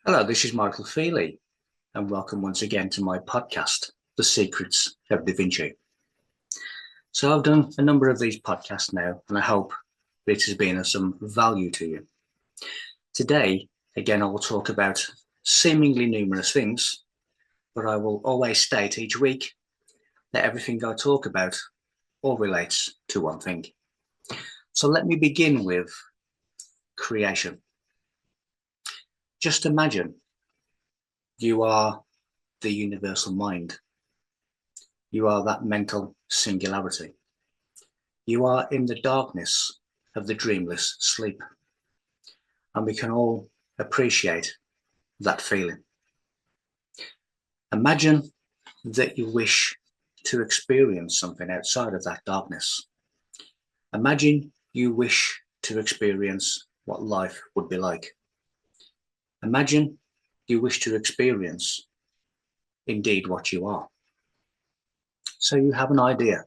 Hello, this is MichaelFeeley, and welcome once again to my podcast, The Secrets of Da Vinci. So I've done a number of these podcasts now, and I hope it has been of some value to you. Today, again, I will talk about seemingly numerous things, but I will always state each week that everything I talk about all relates to one thing. So let me begin with creation. Just imagine you are the universal mind. You are that mental singularity. You are in the darkness of the dreamless sleep. And we can all appreciate that feeling. Imagine that you wish to experience something outside of that darkness. Imagine you wish to experience what life would be like. Imagine you wish to experience indeed what you are. So you have an idea.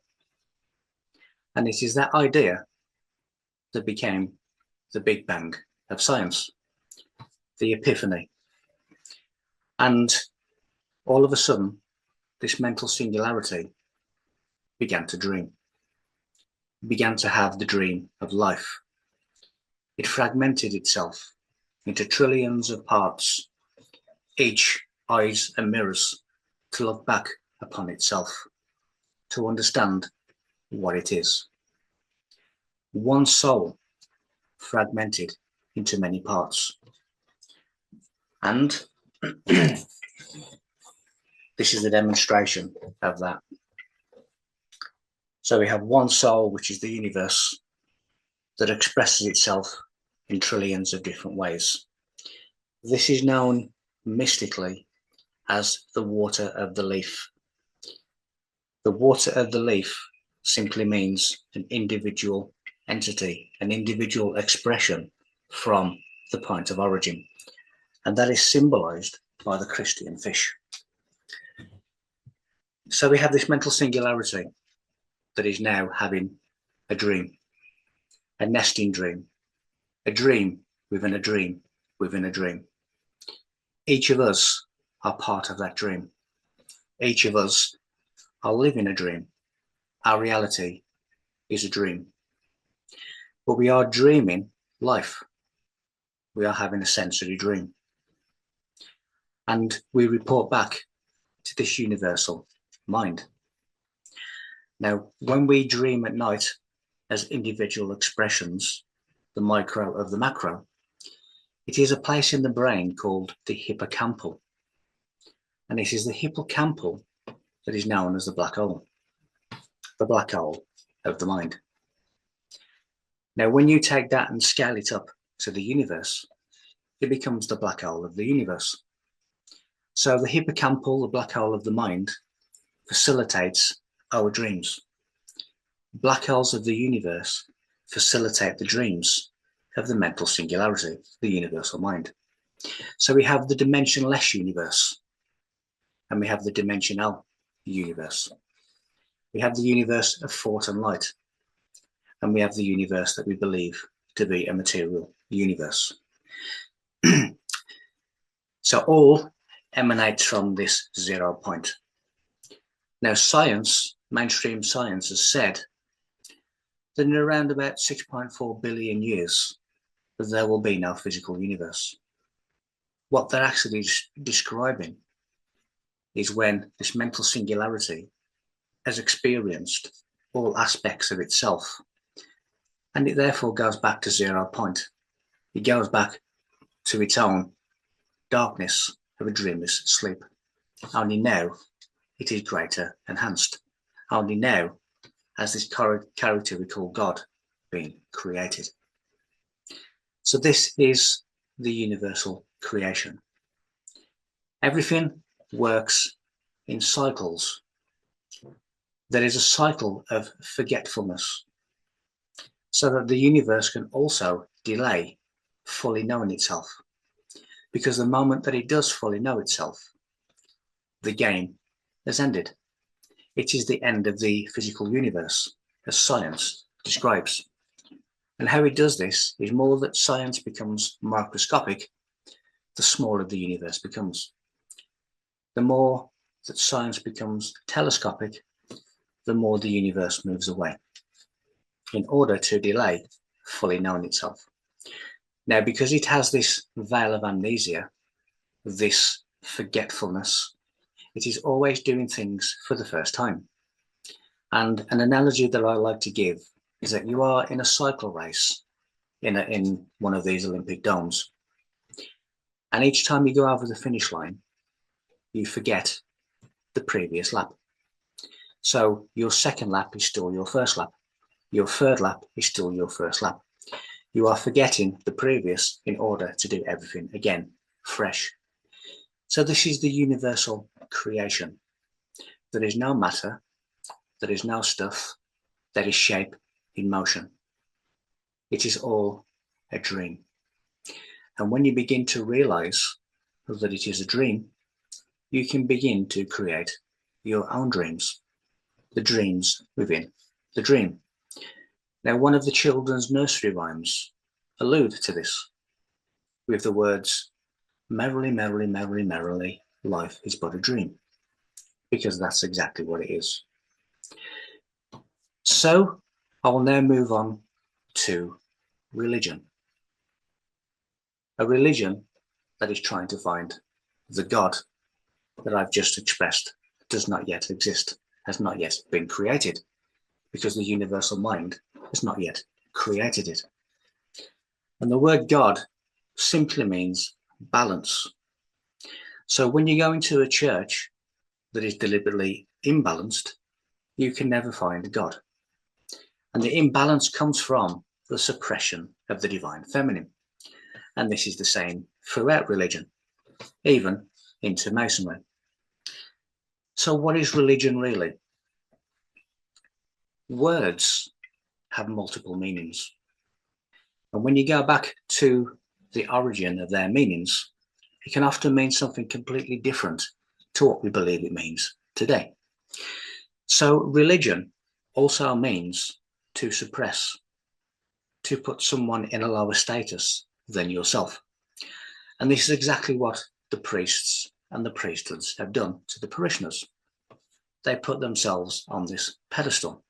And it is that idea that became the Big Bang of science, the epiphany. And all of a sudden, this mental singularity began to dream, began to have the dream of life. It fragmented itself into trillions of parts, each eyes and mirrors to look back upon itself, to understand what it is. One soul fragmented into many parts. And this is a demonstration of that. So we have one soul, which is the universe, that expresses itself in trillions of different ways. This is known mystically as the water of the leaf. The water of the leaf simply means an individual entity, an individual expression from the point of origin. And that is symbolized by the Christian fish. So we have this mental singularity that is now having a dream, a nesting dream, a dream within a dream within a dream. Each of us are part of that dream. Each of us are living a dream. Our reality is a dream. But we are dreaming life. We are having a sensory dream. And we report back to this universal mind. Now, when we dream at night as individual expressions, the micro of the macro, it is a place in the brain called the hippocampal. And it is the hippocampal that is known as the black hole of the mind. Now, when you take that and scale it up to the universe, it becomes the black hole of the universe. So the hippocampal, the black hole of the mind, facilitates our dreams. Black holes of the universe facilitate the dreams of the mental singularity, the universal mind. So we have the dimensionless universe, and we have the dimensional universe. We have the universe of thought and light, and we have the universe that we believe to be a material universe. So all emanates from this 0 point. Now science, mainstream science, has said that in around about 6.4 billion years, that there will be no physical universe. What they're actually describing is when this mental singularity has experienced all aspects of itself, and it therefore goes back to 0 point. It goes back to its own darkness of a dreamless sleep. Only now it is greater enhanced. Only now has this character we call God been created. So this is the universal creation. Everything works in cycles. There is a cycle of forgetfulness, so that the universe can also delay fully knowing itself. Because the moment that it does fully know itself, the game has ended. It is the end of the physical universe, as science describes. And how it does this is more that science becomes microscopic, the smaller the universe becomes. The more that science becomes telescopic, the more the universe moves away in order to delay fully knowing itself. Now, because it has this veil of amnesia, this forgetfulness, it is always doing things for the first time. And an analogy that I like to give is that you are in a cycle race in one of these Olympic domes. And each time you go over the finish line, you forget the previous lap. So your second lap is still your first lap. Your third lap is still your first lap. You are forgetting the previous in order to do everything again, fresh. So this is the universal creation. There is no matter, there is no stuff, there is shape in motion. It is all a dream. And when you begin to realize that it is a dream, you can begin to create your own dreams, the dreams within the dream. Now, one of the children's nursery rhymes allude to this with the words, merrily, merrily, merrily, merrily, life is but a dream, because that's exactly what it is. So I will now move on to religion. A religion that is trying to find the God that I've just expressed does not yet exist, has not yet been created, because the universal mind has not yet created it. And the word God simply means balance. So when you go into a church that is deliberately imbalanced, you can never find God. And the imbalance comes from the suppression of the divine feminine. And this is the same throughout religion, even into Masonry. So what is religion really? Words have multiple meanings. And when you go back to the origin of their meanings, it can often mean something completely different to what we believe it means today. So religion also means to suppress, to put someone in a lower status than yourself. And this is exactly what the priests and the priesthoods have done to the parishioners. They put themselves on this pedestal.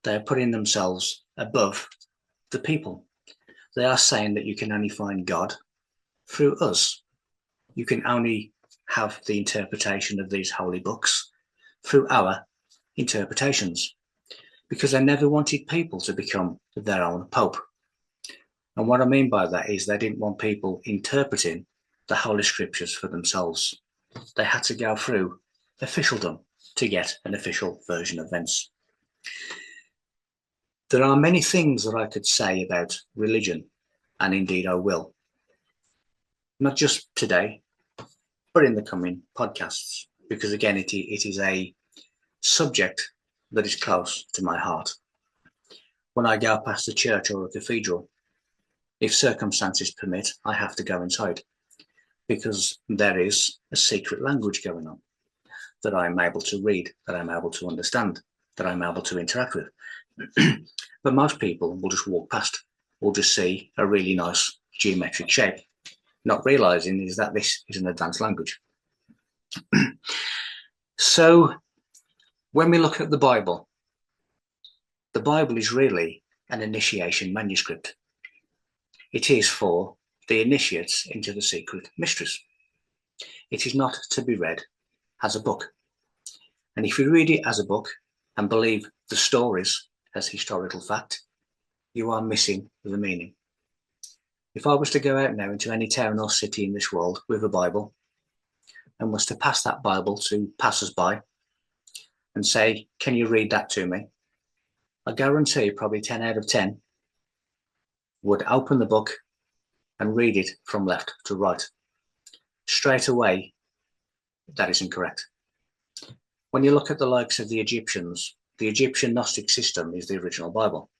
They are putting themselves above the people. They are saying that you can only find God through us. You can only have the interpretation of these holy books through our interpretations, because they never wanted people to become their own pope. And what I mean by that is they didn't want people interpreting the holy scriptures for themselves. They had to go through officialdom to get an official version of events. There are many things that I could say about religion, and indeed I will. Not just today, but in the coming podcasts, because again, it is a subject that is close to my heart. When I go past a church or a cathedral, if circumstances permit, I have to go inside, because there is a secret language going on that I'm able to read, that I'm able to understand, that I'm able to interact with. But most people will just walk past, will just see a really nice geometric shape, not realizing is that this is an advanced language. So when we look at the Bible is really an initiation manuscript. It is for the initiates into the secret mysteries. It is not to be read as a book. And if you read it as a book and believe the stories as historical fact, you are missing the meaning. If I was to go out now into any town or city in this world with a Bible and was to pass that Bible to passers-by and say, can you read that to me? I guarantee probably 10 out of 10 would open the book and read it from left to right. Straight away, that is incorrect. When you look at the likes of the Egyptians, the Egyptian Gnostic system is the original Bible.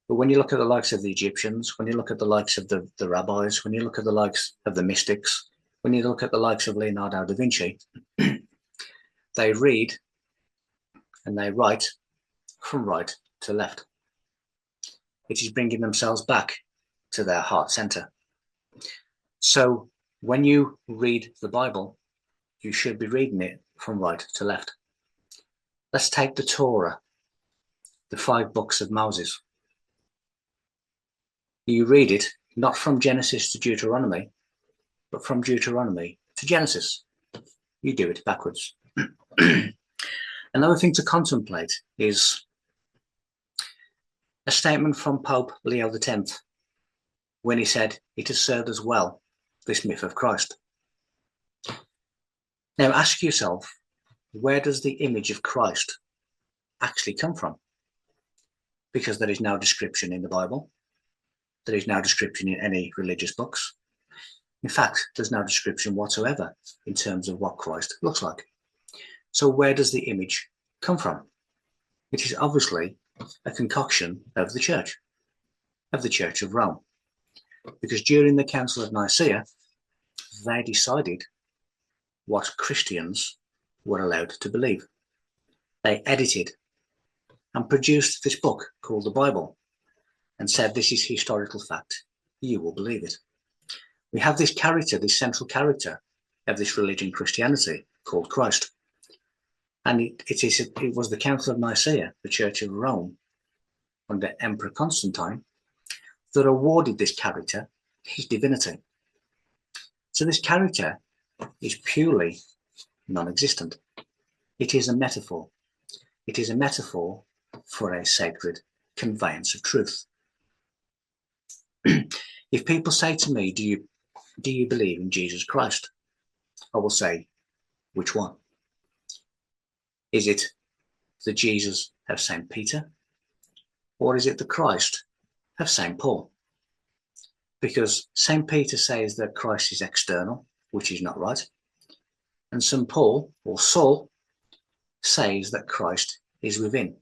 But when you look at the likes of the Egyptians, when you look at the likes of the rabbis, when you look at the likes of the mystics, when you look at the likes of Leonardo da Vinci, they read and they write from right to left. It is bringing themselves back to their heart center. So When you read the Bible, you should be reading it from right to left. Let's take the Torah, the 5 books of Moses. You read it not from Genesis to Deuteronomy, but from Deuteronomy to Genesis. You do it backwards. Another thing to contemplate is a statement from Pope Leo X when he said, "It has served us well, this myth of Christ." Now ask yourself, where does the image of Christ actually come from? Because there is no description in the Bible. There is no description in any religious books. In fact, there's no description whatsoever in terms of what Christ looks like. So where does the image come from? It is obviously a concoction of the Church of Rome. Because during the Council of Nicaea, they decided what Christians were allowed to believe. They edited and produced this book called the Bible and said, this is historical fact, you will believe it. We have this character, this central character of this religion, Christianity, called Christ. And it was the Council of Nicaea, the Church of Rome, under Emperor Constantine, that awarded this character his divinity. So this character is purely non-existent. It is a metaphor. It is a metaphor for a sacred conveyance of truth. If people say to me, do you believe in Jesus Christ? I will say, which one? Is it the Jesus of St. Peter? Or is it the Christ of St. Paul? Because St. Peter says that Christ is external, which is not right. And St. Paul, or Saul, says that Christ is within.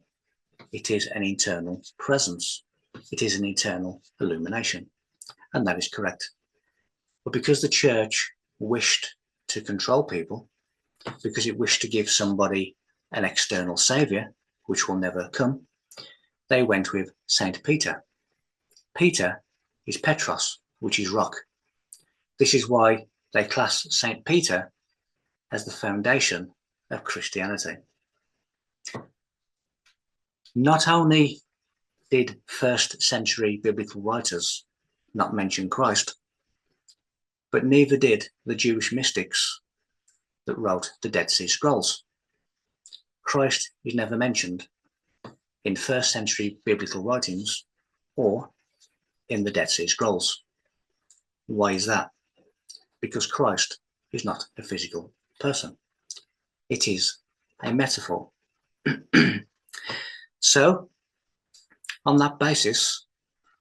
It is an internal presence. It is an internal illumination. And that is correct. But because the Church wished to control people, because it wished to give somebody an external saviour, which will never come, they went with St. Peter. Peter is Petros, which is rock. This is why they class St. Peter as the foundation of Christianity. Not only did first century biblical writers not mention Christ, but neither did the Jewish mystics that wrote the Dead Sea Scrolls. Christ is never mentioned in first century biblical writings or in the Dead Sea Scrolls. Why is that? Because Christ is not a physical person. It is a metaphor. So, on that basis,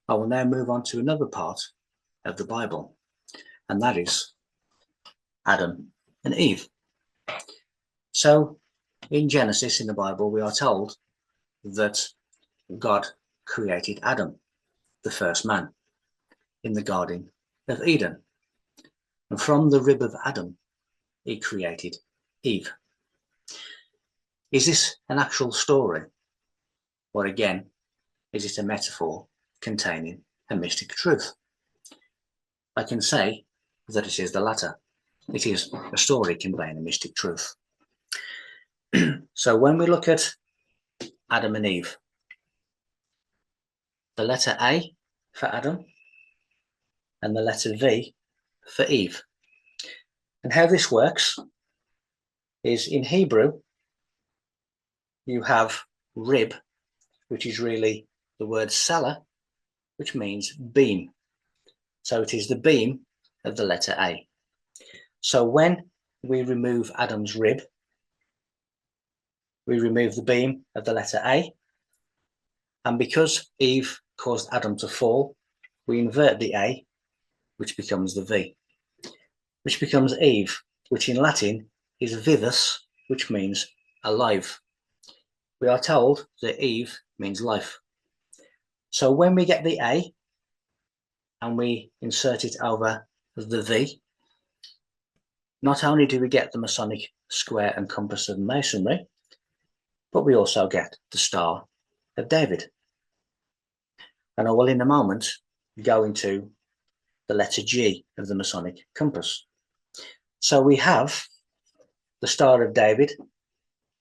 I will now move on to another part of the Bible, and that is Adam and Eve. So, in Genesis, in the Bible, we are told that God created Adam, the first man, in the Garden of Eden. And from the rib of Adam, he created Eve. Is this an actual story? Or again, is it a metaphor containing a mystic truth? I can say that it is the latter. It is a story conveying a mystic truth. So when we look at Adam and Eve, the letter A for Adam and the letter V for Eve. And how this works is in Hebrew, you have rib, which is really the word selah, which means beam. So it is the beam of the letter A. So when we remove Adam's rib, we remove the beam of the letter A. And because Eve caused Adam to fall, we invert the A, which becomes the V, which becomes Eve, which in Latin is vivus, which means alive. We are told that Eve means life. So when we get the A and we insert it over the V, not only do we get the Masonic square and compass of Masonry, but we also get the Star of David. And I will in a moment go into the letter G of the Masonic compass. So we have the Star of David,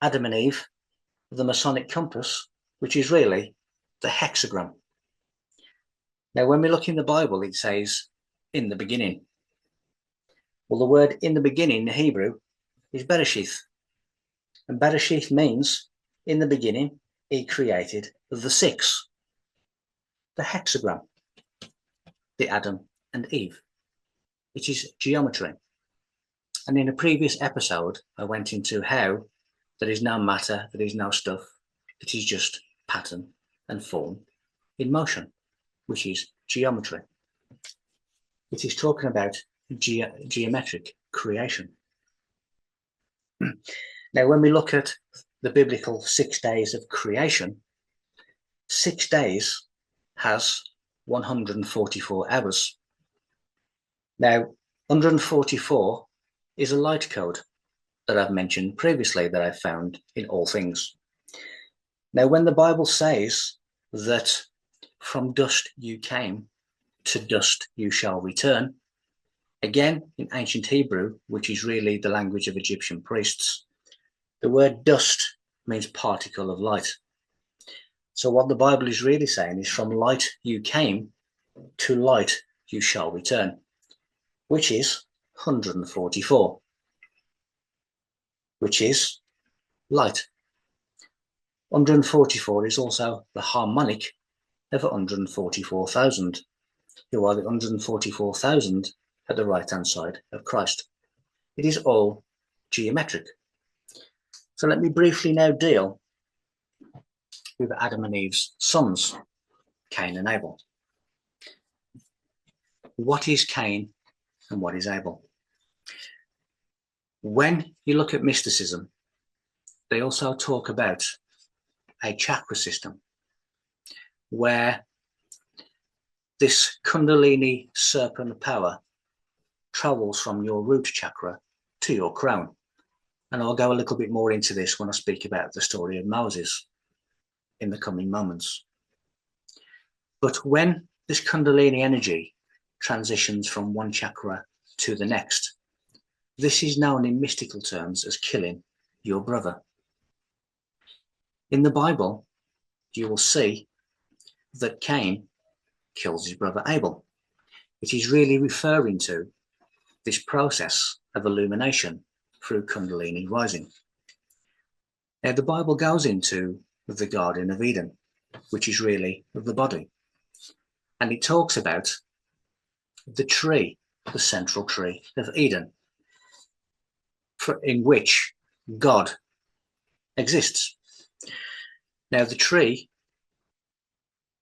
Adam and Eve, the Masonic compass, which is really the hexagram. Now, when we look in the Bible, it says, in the beginning. Well, the word in the beginning in the Hebrew is Bereshith. And Bereshith means, in the beginning, he created the six, the hexagram, the Adam and Eve. It is geometry. And in a previous episode, I went into how there is no matter, there is no stuff. It is just pattern and form in motion, which is geometry. It is talking about geometric creation. Now, when we look at the biblical 6 days of creation, 6 days has 144 hours. Now, 144 is a light code that I've mentioned previously that I've found in all things. Now, when the Bible says that from dust you came, to dust you shall return, again, in ancient Hebrew, which is really the language of Egyptian priests, the word dust means particle of light. So what the Bible is really saying is from light you came, to light you shall return, which is 144, which is light. 144 is also the harmonic of 144,000, who are the 144,000 at the right-hand side of Christ. It is all geometric. So let me briefly now deal with Adam and Eve's sons, Cain and Abel. What is Cain and what is Abel? When you look at mysticism, they also talk about a chakra system where this Kundalini serpent power travels from your root chakra to your crown. And I'll go a little bit more into this when I speak about the story of Moses in the coming moments. But when this Kundalini energy transitions from one chakra to the next, this is known in mystical terms as killing your brother. In the Bible, you will see that Cain kills his brother Abel. It is really referring to this process of illumination through Kundalini rising. Now, the Bible goes into the Garden of Eden, which is really the body. And it talks about the tree, the central tree of Eden, in which God exists. Now, the tree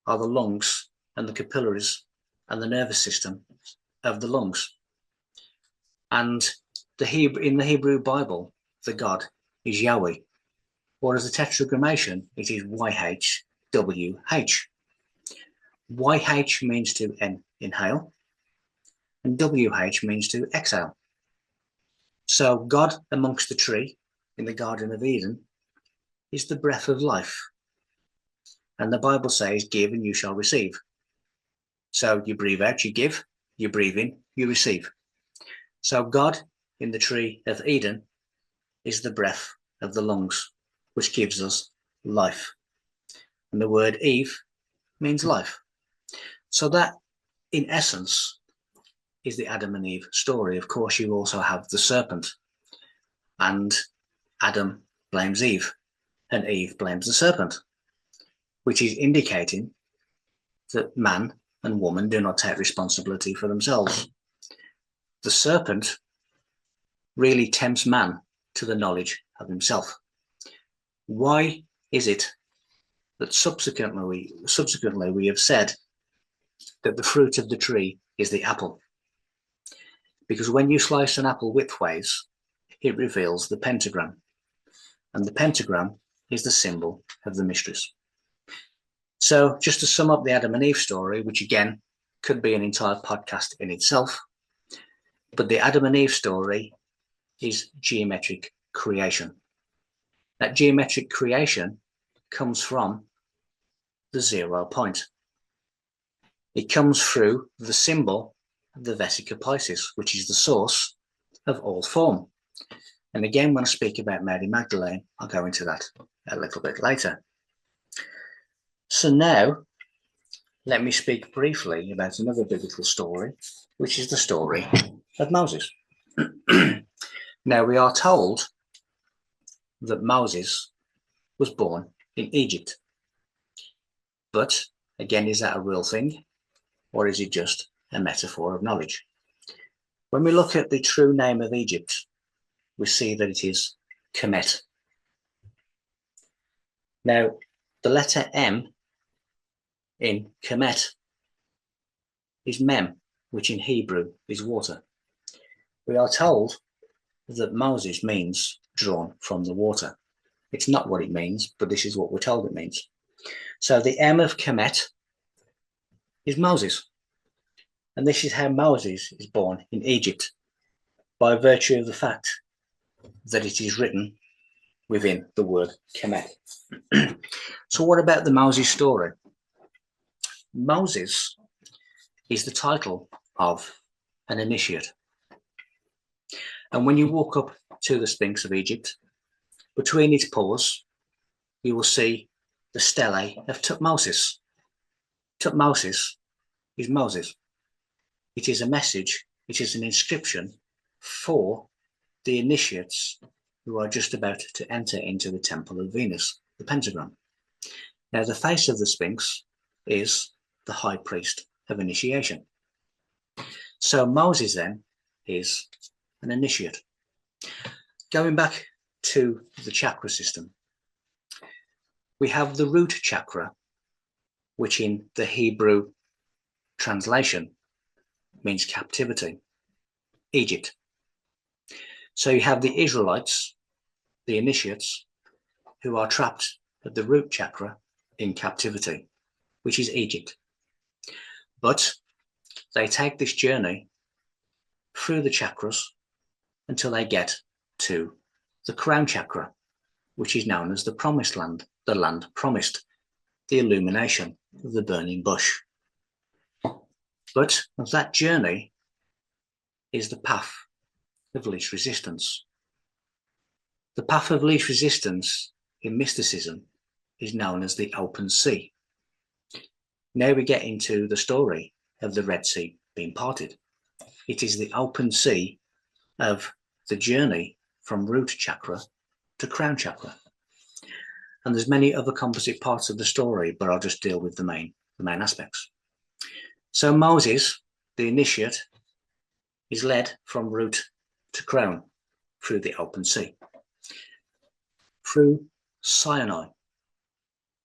are the lungs and the capillaries and the nervous system of the lungs. And in the Hebrew Bible, the God is Yahweh, or as a tetragrammaton, it is YHWH. YH means to inhale, and WH means to exhale. So God amongst the tree in the Garden of Eden is the breath of life. And the Bible says, give and you shall receive. So you breathe out, you give, you breathe in, you receive. So God in the tree of Eden is the breath of the lungs, which gives us life. And the word Eve means life. So that, in essence, is the Adam and Eve story. Of course, you also have the serpent. And Adam blames Eve, and Eve blames the serpent, which is indicating that man and woman do not take responsibility for themselves. The serpent really tempts man to the knowledge of himself. Why is it that subsequently we have said that the fruit of the tree is the apple? Because when you slice an apple widthways, it reveals the pentagram. And the pentagram is the symbol of the mysteries. So just to sum up the Adam and Eve story, which again could be an entire podcast in itself, but the Adam and Eve story is geometric creation. That geometric creation comes from the 0 point. It comes through the symbol of the Vesica Piscis, which is the source of all form. And again, when I speak about Mary Magdalene, I'll go into that a little bit later. So now, let me speak briefly about another biblical story, which is the story of Moses. Now, we are told that Moses was born in Egypt. But again, is that a real thing, or is it just a metaphor of knowledge? When we look at the true name of Egypt, we see that it is Kemet. Now, the letter M in Kemet is Mem, which in Hebrew is water. We are told that Moses means drawn from the water. It's not what it means, but this is what we're told it means. So the M of Kemet is Moses. And this is how Moses is born in Egypt, by virtue of the fact that it is written within the word Kemet. So what about the Moses story? Moses is the title of an initiate. And when you walk up to the Sphinx of Egypt, between its paws, you will see the stele of Tutmosis. Tutmosis is Moses. It is a message, it is an inscription for the initiates who are just about to enter into the temple of Venus, the pentagram. Now, the face of the Sphinx is the high priest of initiation. So Moses then is an initiate. Going back to the chakra system, we have the root chakra, which in the Hebrew translation means captivity, Egypt. So you have the Israelites, the initiates, who are trapped at the root chakra in captivity, which is Egypt. But they take this journey through the chakras until they get to the crown chakra, which is known as the promised land, the land promised, the illumination of the burning bush. But that journey is the path of least resistance. The path of least resistance in mysticism is known as the open sea. Now we get into the story of the Red Sea being parted. It is the open sea of the journey from root chakra to crown chakra. And there's many other composite parts of the story, but I'll just deal with the main aspects. So Moses, the initiate, is led from root to crown through the open sea, through Sinai,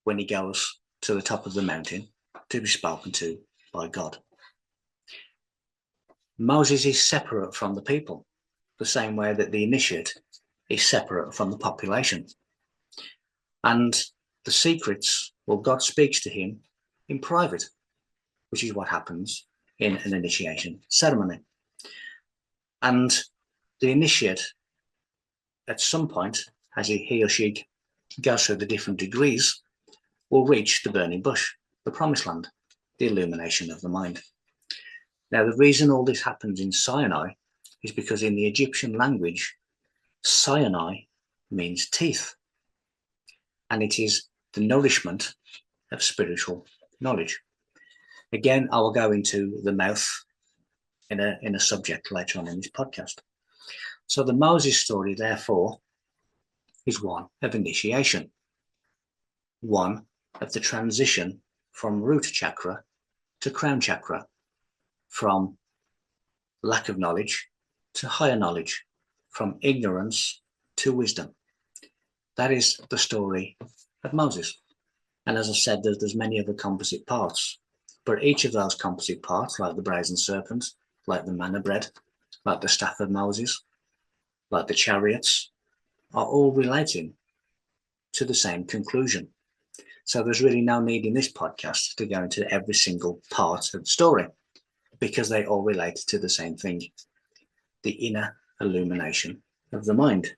when he goes to the top of the mountain to be spoken to by God. Moses is separate from the people, the same way that the initiate is separate from the population. And the secrets, well, God speaks to him in private, which is what happens in an initiation ceremony. And the initiate, at some point, as he or she goes through the different degrees, will reach the burning bush, the promised land, the illumination of the mind. Now, the reason all this happens in Sinai is because in the Egyptian language, Sinai means teeth, and it is the nourishment of spiritual knowledge. Again, I will go into the mouth in a subject later on in this podcast. So the Moses story, therefore, is one of initiation, one of the transition from root chakra to crown chakra, from lack of knowledge to higher knowledge, from ignorance to wisdom. That is the story of Moses. And as I said, there's many other composite parts, but each of those composite parts, like the brazen serpent, like the manna bread, like the staff of Moses, like the chariots, are all relating to the same conclusion. So there's really no need in this podcast to go into every single part of the story, because they all relate to the same thing, the inner illumination of the mind.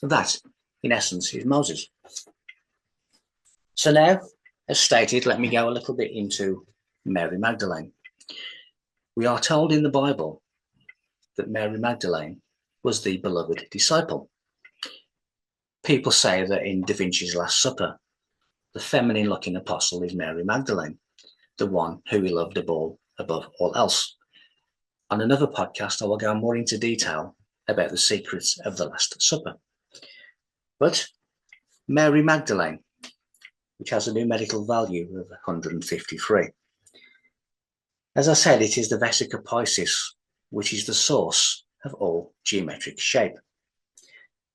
That, in essence, is Moses. So now, as stated, let me go a little bit into Mary Magdalene. We are told in the Bible that Mary Magdalene was the beloved disciple. People say that in Da Vinci's Last Supper, the feminine-looking apostle is Mary Magdalene, the one who he loved above all else. On another podcast, I will go more into detail about the secrets of the Last Supper. But Mary Magdalene, which has a numerical value of 153. As I said, it is the Vesica Piscis, which is the source of all geometric shape.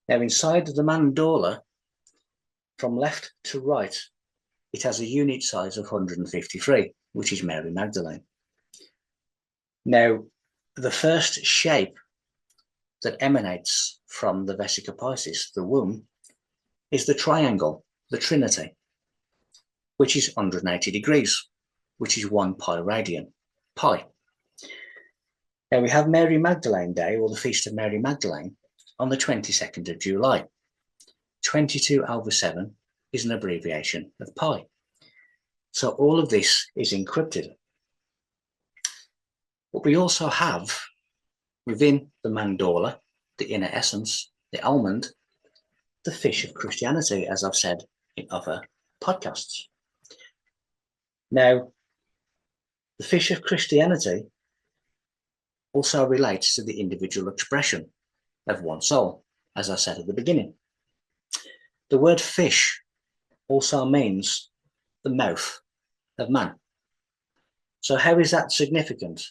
Now, inside the mandala, from left to right, it has a unit size of 153, which is Mary Magdalene. Now, the first shape that emanates from the Vesica Piscis, the womb, is the triangle, the Trinity, which is 180 degrees, which is 1 pi radian, pi. Now we have Mary Magdalene Day, or the Feast of Mary Magdalene, on the 22nd of July. 22/7 is an abbreviation of pi. So all of this is encrypted. But we also have within the mandala, the inner essence, the almond, the fish of Christianity, as I've said in other podcasts. Now, the fish of Christianity also relates to the individual expression of one soul, as I said at the beginning. The word fish also means the mouth of man. So how is that significant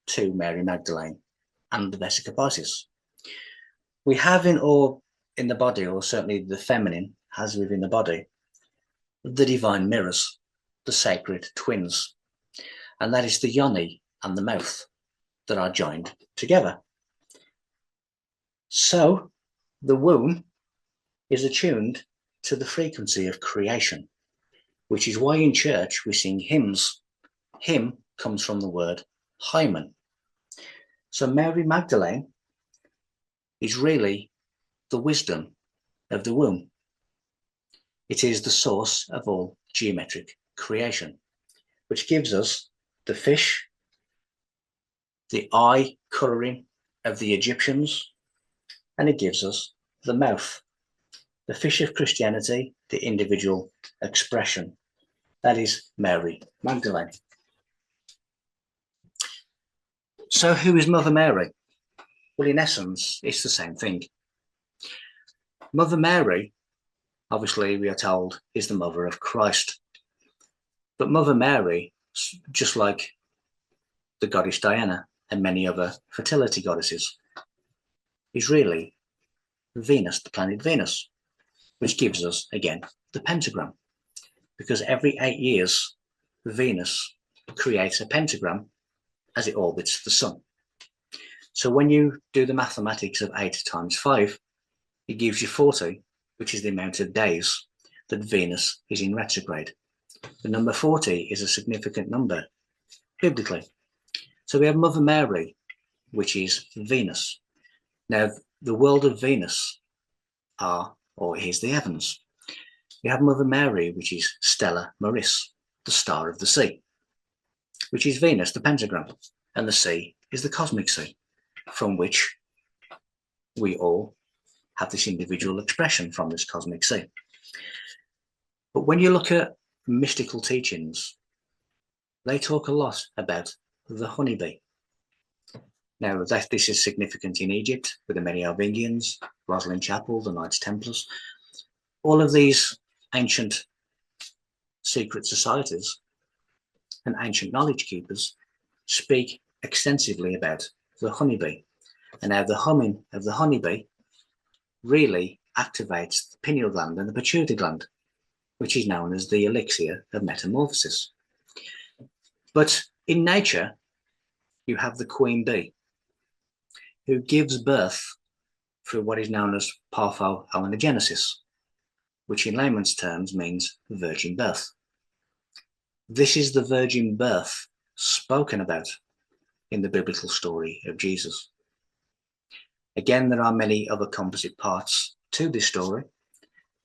to Mary Magdalene and the Vesica Piscis? We have in the body, or certainly the feminine has within the body, the divine mirrors, the sacred twins, and that is the yoni and the mouth that are joined together. So the womb is attuned to the frequency of creation, which is why in church we sing hymns. Hymn comes from the word hymen. So Mary Magdalene is really the wisdom of the womb. It is the source of all geometric creation, which gives us the fish, the eye colouring of the Egyptians, and it gives us the mouth, the fish of Christianity, the individual expression. That is Mary Magdalene. So who is Mother Mary? Well, in essence, it's the same thing. Mother Mary, obviously, we are told, is the mother of Christ. But Mother Mary, just like the goddess Diana and many other fertility goddesses, is really Venus, the planet Venus, which gives us, again, the pentagram. Because every 8 years, Venus creates a pentagram as it orbits the sun. So when you do the mathematics of 8 times 5, it gives you 40, which is the amount of days that Venus is in retrograde. The number 40 is a significant number, biblically. So we have Mother Mary, which is Venus. Now, the world of Venus is the heavens. You have Mother Mary, which is Stella Maris, the star of the sea, which is Venus, the pentagram, and the sea is the cosmic sea, from which we all have this individual expression from this cosmic sea. But when you look at mystical teachings, they talk a lot about the honeybee. Now, this is significant in Egypt with the Merovingians, Rosslyn Chapel, the Knights Templars. All of these ancient secret societies and ancient knowledge keepers speak extensively about the honeybee, and how the humming of the honeybee really activates the pineal gland and the pituitary gland, which is known as the elixir of metamorphosis. But in nature, you have the queen bee, who gives birth through what is known as parthenogenesis, which in layman's terms means virgin birth. This is the virgin birth spoken about in the biblical story of Jesus. Again, there are many other composite parts to this story,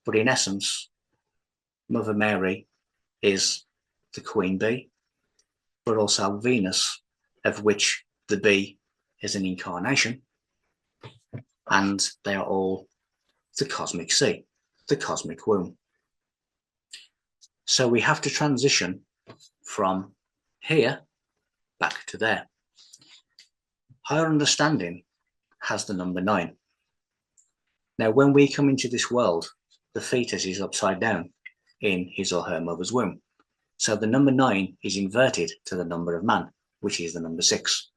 but in essence, Mother Mary is the queen bee, but also Venus, of which the bee is an incarnation, and they are all the cosmic sea, the cosmic womb. So we have to transition from here back to there. Higher understanding has the number 9. Now, when we come into this world, the fetus is upside down in his or her mother's womb. So the number 9 is inverted to the number of man, which is the number 6.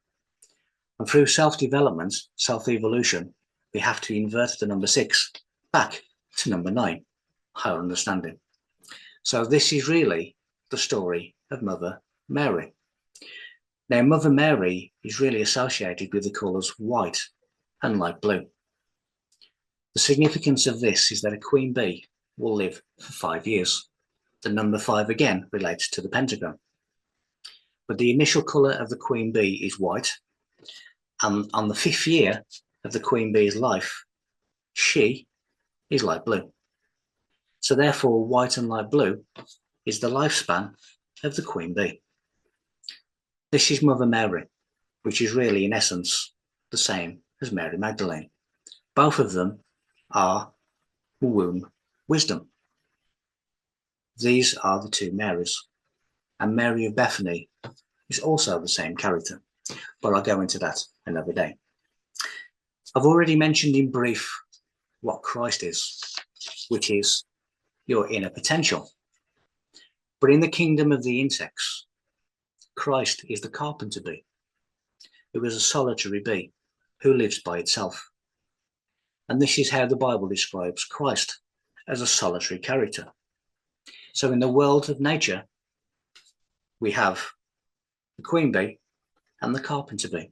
And through self-development, self-evolution, we have to invert the number 6 back to number 9, higher understanding. So this is really the story of Mother Mary. Now, Mother Mary is really associated with the colours white and light blue. The significance of this is that a queen bee will live for 5 years. The number 5 again relates to the pentagram. But the initial colour of the queen bee is white, and on the 5th year of the queen bee's life, she is light blue. So therefore, white and light blue is the lifespan of the queen bee. This is Mother Mary, which is really in essence the same as Mary Magdalene. Both of them are womb wisdom. These are the two Marys, and Mary of Bethany is also the same character, but I'll go into that another day. I've already mentioned in brief what Christ is, which is your inner potential. But in the kingdom of the insects, Christ is the carpenter bee, who is a solitary bee who lives by itself. And this is how the Bible describes Christ, as a solitary character. So in the world of nature, we have the queen bee and the carpenter bee.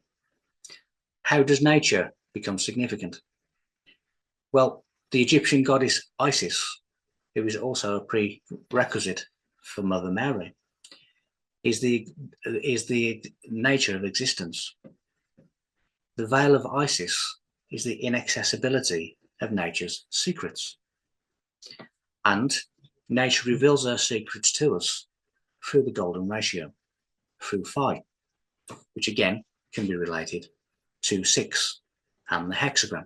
How does nature become significant? Well, the Egyptian goddess Isis, who is also a prerequisite for Mother Mary, is the nature of existence. The veil of Isis is the inaccessibility of nature's secrets. And nature reveals her secrets to us through the golden ratio, through phi, which again can be related to 6 and the hexagram.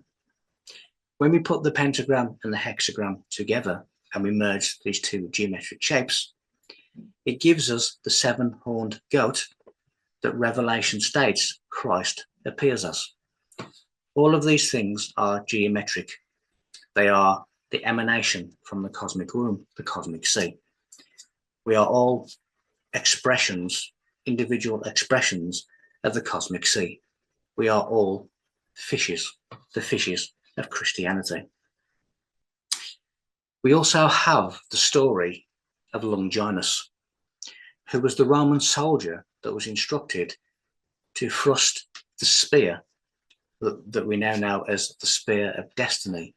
When we put the pentagram and the hexagram together and we merge these two geometric shapes, it gives us the 7-horned goat that Revelation states Christ appears as. All of these things are geometric. They are the emanation from the cosmic womb, the cosmic sea. We are all expressions, individual expressions of the cosmic sea. We are all fishes, the fishes of Christianity. We also have the story of Longinus, who was the Roman soldier that was instructed to thrust the spear that we now know as the spear of destiny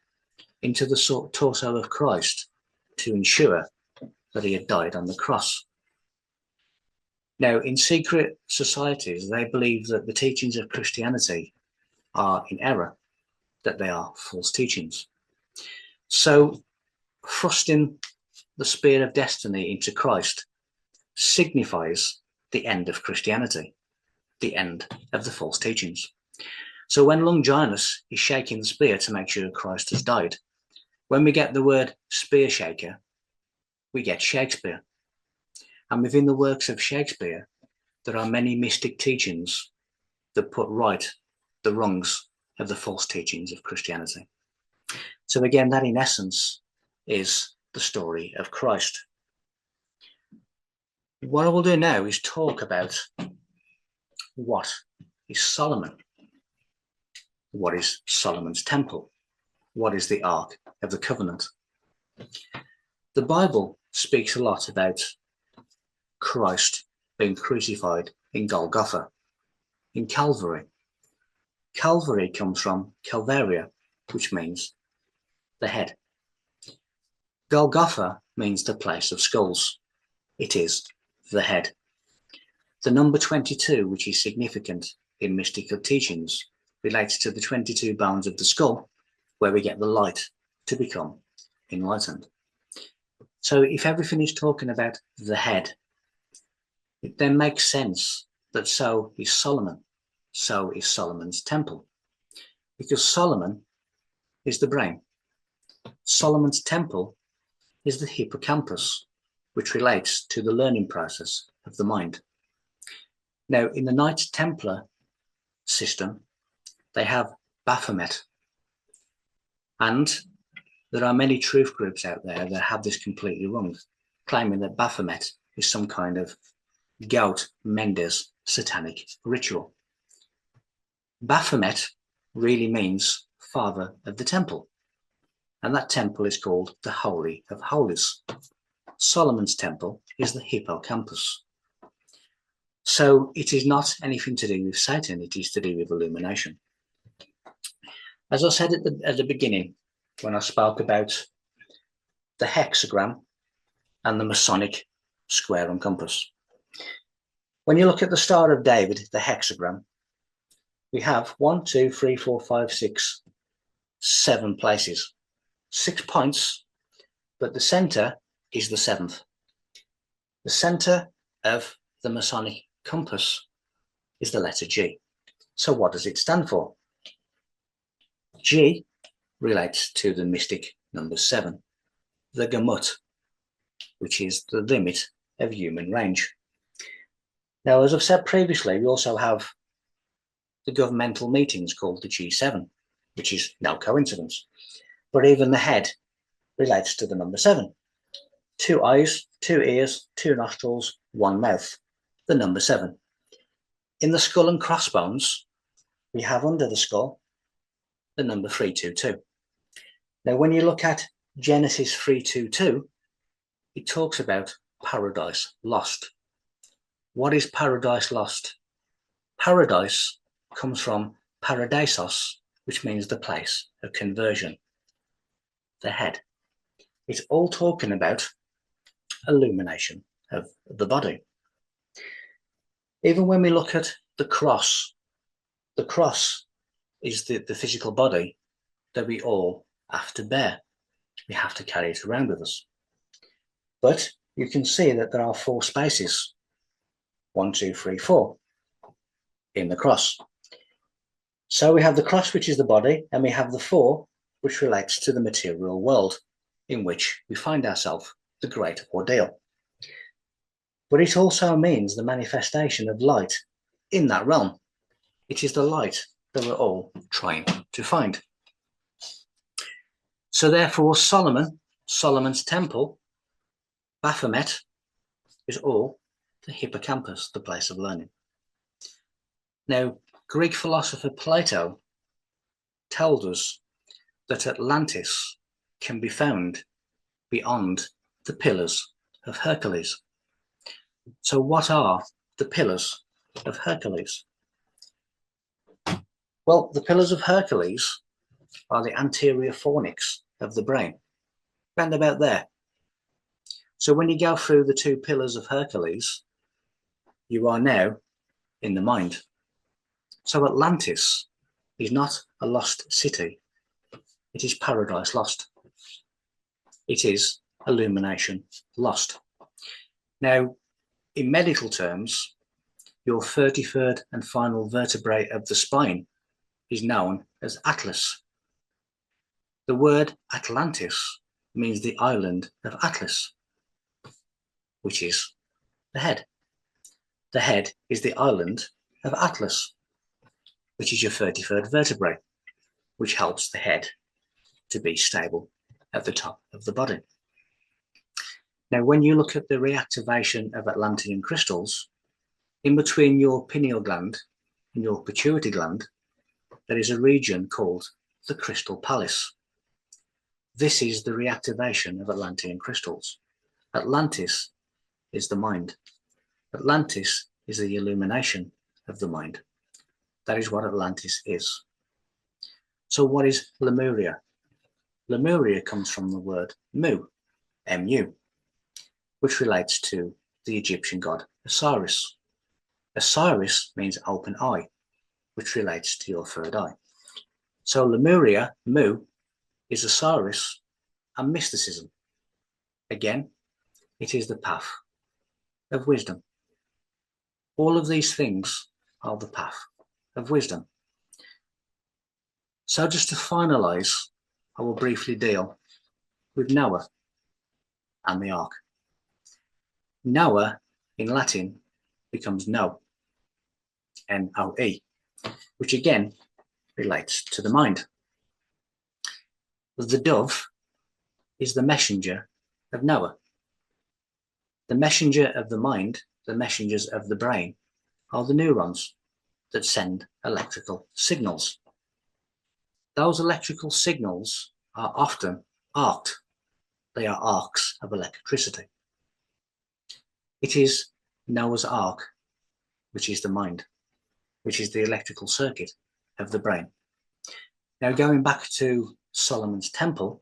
into the torso of Christ to ensure that he had died on the cross. Now, in secret societies, they believe that the teachings of Christianity are in error, that they are false teachings. So, thrusting the spear of destiny into Christ signifies the end of Christianity, the end of the false teachings. So when Longinus is shaking the spear to make sure Christ has died, when we get the word spear shaker, we get Shakespeare. And within the works of Shakespeare, there are many mystic teachings that put right the wrongs of the false teachings of Christianity. So again, that in essence is the story of Christ. What I will do now is talk about what is Solomon. What is Solomon's temple? What is the Ark of the Covenant? The Bible speaks a lot about Christ being crucified in Golgotha, in Calvary. Calvary comes from Calvaria, which means the head. Golgotha means the place of skulls. It is the head. The number 22, which is significant in mystical teachings, relates to the 22 bones of the skull, where we get the light to become enlightened. So if everything is talking about the head, it then makes sense that so is Solomon. so is Solomon's temple, because Solomon is the brain. Solomon's temple is the hippocampus, which relates to the learning process of the mind. Now, in the Knights Templar system, they have Baphomet, and there are many truth groups out there that have this completely wrong, claiming that Baphomet is some kind of Gout Mendes satanic ritual. Baphomet really means father of the temple, and that temple is called the Holy of Holies. Solomon's temple is the hippocampus. So it is not anything to do with Satan, it is to do with illumination. As I said at the beginning, when I spoke about the hexagram and the Masonic square and compass, when you look at the Star of David, the hexagram, we have 1, 2, 3, 4, 5, 6, 7 places, 6 points, but the center is the 7th. The center of the Masonic compass is the letter G. So what does it stand for? G relates to the mystic number 7, the gamut, which is the limit of human range. Now, as I've said previously, we also have the governmental meetings called the G7, which is no coincidence. But even the head relates to the number 7. 2 eyes, 2 ears, 2 nostrils, 1 mouth, the number 7. In the skull and crossbones, we have under the skull the number 322. Now, when you look at Genesis 3:22, it talks about paradise lost. What is paradise lost? Paradise comes from paradisos, which means the place of conversion, the head. It's all talking about illumination of the body. Even when we look at the cross is the physical body that we all have to bear. We have to carry it around with us. But you can see that there are 4 spaces, 1, 2, 3, 4 in the cross. So we have the cross, which is the body, and we have the 4, which relates to the material world in which we find ourselves, the great ordeal. But it also means the manifestation of light in that realm. It is the light that we're all trying to find. So therefore, Solomon's temple, Baphomet, is all the hippocampus, the place of learning. Now, Greek philosopher Plato tells us that Atlantis can be found beyond the Pillars of Hercules. So what are the Pillars of Hercules? Well, the Pillars of Hercules are the anterior fornix of the brain, round about there. So when you go through the 2 Pillars of Hercules, you are now in the mind. So Atlantis is not a lost city. It is paradise lost. It is illumination lost. Now, in medical terms, your 33rd and final vertebrae of the spine is known as Atlas. The word Atlantis means the island of Atlas, which is the head. The head is the island of Atlas, which is your 33rd vertebrae, which helps the head to be stable at the top of the body. Now, when you look at the reactivation of Atlantean crystals, in between your pineal gland and your pituitary gland, there is a region called the crystal palace. This is the reactivation of Atlantean crystals. Atlantis is the mind. Atlantis is the illumination of the mind. That is what Atlantis is. So what is Lemuria? Lemuria comes from the word Mu, M-U, which relates to the Egyptian god Osiris. Osiris means open eye, which relates to your 3rd eye. So Lemuria, Mu, is Osiris and mysticism. Again, it is the path of wisdom. All of these things are the path of wisdom. So just to finalise, I will briefly deal with Noah and the ark. Noah in Latin becomes no, N-O-E, which again relates to the mind. The dove is the messenger of Noah. The messenger of the mind, the messengers of the brain, are the neurons that send electrical signals. Those electrical signals are often arced. They are arcs of electricity. It is Noah's Ark, which is the mind, which is the electrical circuit of the brain. Now, going back to Solomon's temple,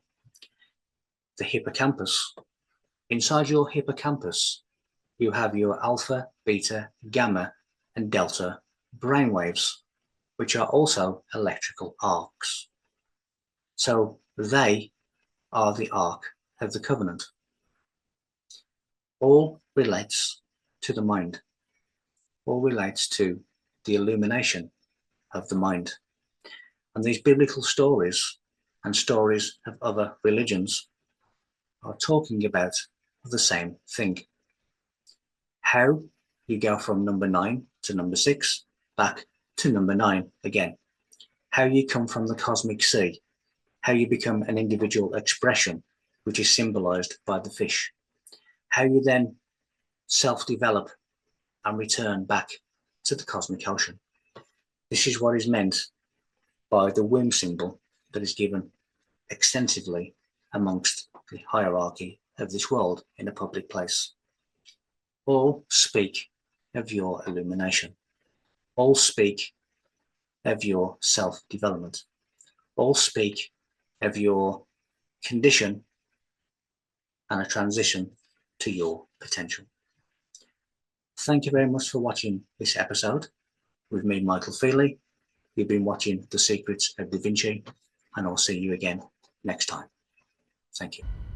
the hippocampus, inside your hippocampus, you have your alpha, beta, gamma, and delta brainwaves, which are also electrical arcs. So they are the Ark of the Covenant. All relates to the mind. All relates to the illumination of the mind. And these biblical stories and stories of other religions are talking about the same thing. How you go from number 9 to number 6, back to number 9 again. How you come from the cosmic sea. How you become an individual expression, which is symbolized by the fish. How you then self-develop and return back to the cosmic ocean. This is what is meant by the womb symbol that is given extensively amongst the hierarchy of this world in a public place. All speak of your illumination. All speak of your self-development. All speak of your condition and a transition to your potential. Thank you very much for watching this episode with me, MichaelFeeley. You've been watching The Secrets of Da Vinci, and I'll see you again next time. Thank you.